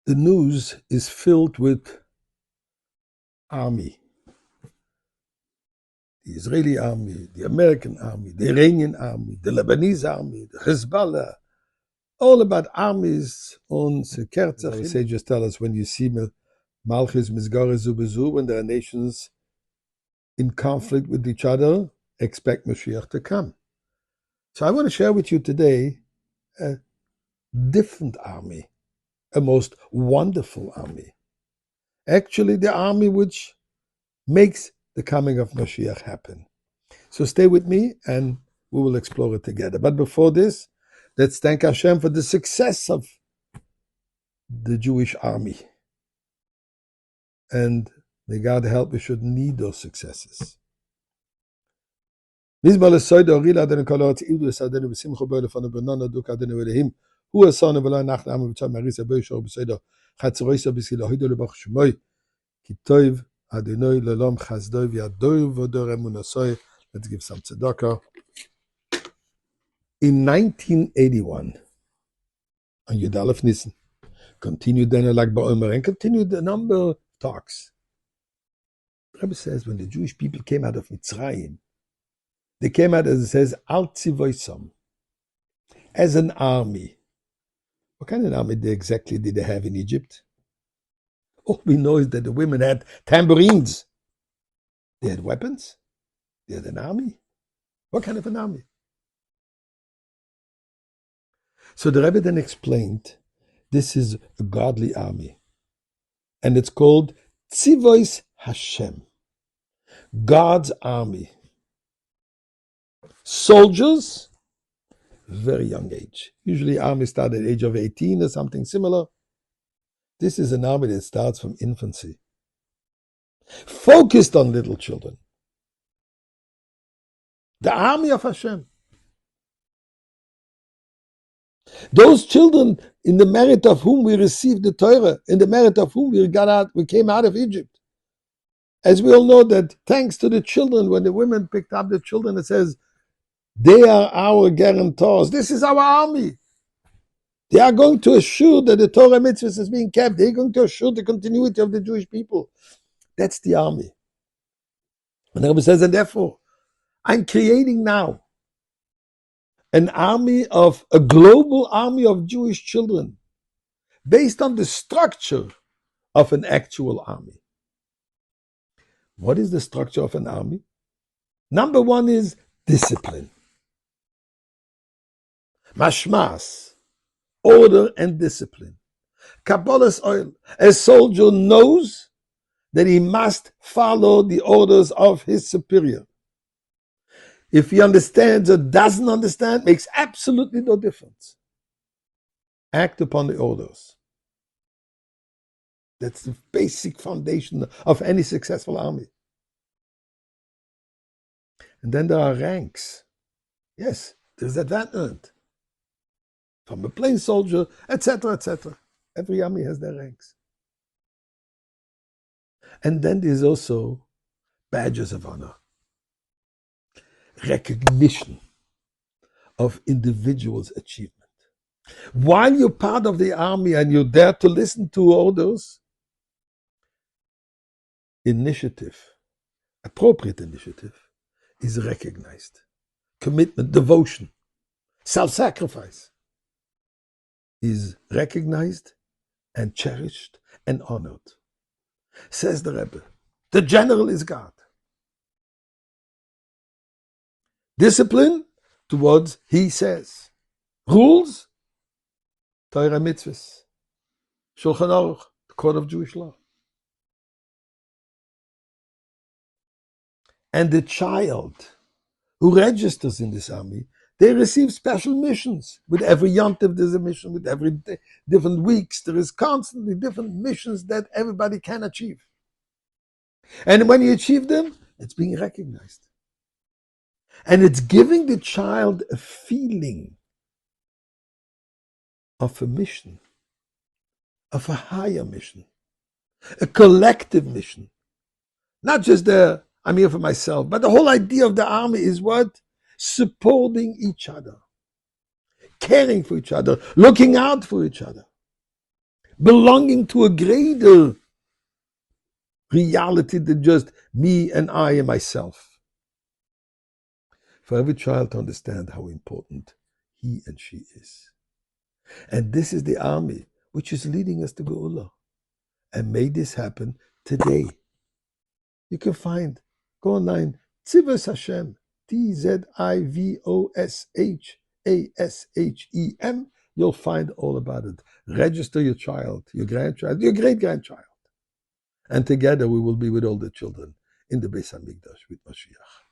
The news is filled with army. The Israeli army, the American army, the Iranian army, the Lebanese army, the Hezbollah, all about armies on Sekertzach. The sages tell us when you see Malchus Mizgare Zubezu, when there are nations in conflict with each other, expect Mashiach to come. So I want to share with you today a different army, a most wonderful army. Actually, the army which makes the coming of Mashiach happen. So stay with me and we will explore it together. But before this, let's thank Hashem for the success of the Jewish army. And may God help, we should need those successes. Who are son of Adonai L'olam Chazdoi V'Yadoi V'Odor Emunasoi. Let's give some tzedakah. In 1981, on Yud Aleph Nisan, continued then Lag BaOmer and continued a number of talks. The Rebbe says when the Jewish people came out of Mitzrayim, they came out, as it says, Al Tzivoisam, as an army. What kind of army exactly did they have in Egypt? All we know is that the women had tambourines. They had weapons. They had an army. What kind of an army? So the Rebbe then explained, this is a godly army. And it's called Tzivois Hashem, God's army. Soldiers, very young age. Usually armies start at the age of 18 or something similar. This is an army that starts from infancy, focused on little children. The army of Hashem. Those children, in the merit of whom we received the Torah, in the merit of whom we came out of Egypt. As we all know that thanks to the children, when the women picked up the children, it says, they are our guarantors. This is our army. They are going to assure that the Torah mitzvahs is being kept. They're going to assure the continuity of the Jewish people. That's the army. And the Rebbe says, and therefore, I'm creating now a global army of Jewish children based on the structure of an actual army. What is the structure of an army? Number one is discipline. Mashmas. Order and discipline. Kabbalah's oil. A soldier knows that he must follow the orders of his superior. If he understands or doesn't understand, makes absolutely no difference. Act upon the orders. That's the basic foundation of any successful army. And then there are ranks. Yes, there's advancement. From a plain soldier, etc., etc. Every army has their ranks. And then there's also badges of honor. Recognition of individuals' achievement. While you're part of the army and you're there to listen to orders, initiative, appropriate initiative, is recognized. Commitment, devotion, self-sacrifice is recognized and cherished and honored. Says the Rebbe, the general is God. Discipline towards he says. Rules, Torah mitzvahs. Shulchan Aruch, the code of Jewish law. And the child who registers in this army, they receive special missions. With every yontif there's a mission. With every different weeks there is constantly different missions that everybody can achieve. And when you achieve them, it's being recognized. And it's giving the child a feeling of a mission, of a higher mission, a collective mission. Not just I'm here for myself, but the whole idea of the army is what? Supporting each other, caring for each other, looking out for each other. belonging to a greater reality than just me and I and myself. For every child to understand how important he and she is. And this is the army which is leading us to Geula. And may this happen today. You can find, go online, Tzivos Hashem, TZIVOSHASHEM. You'll find all about it. Register your child, your grandchild, your great-grandchild. And together we will be with all the children in the Beis HaMikdash with Mashiach.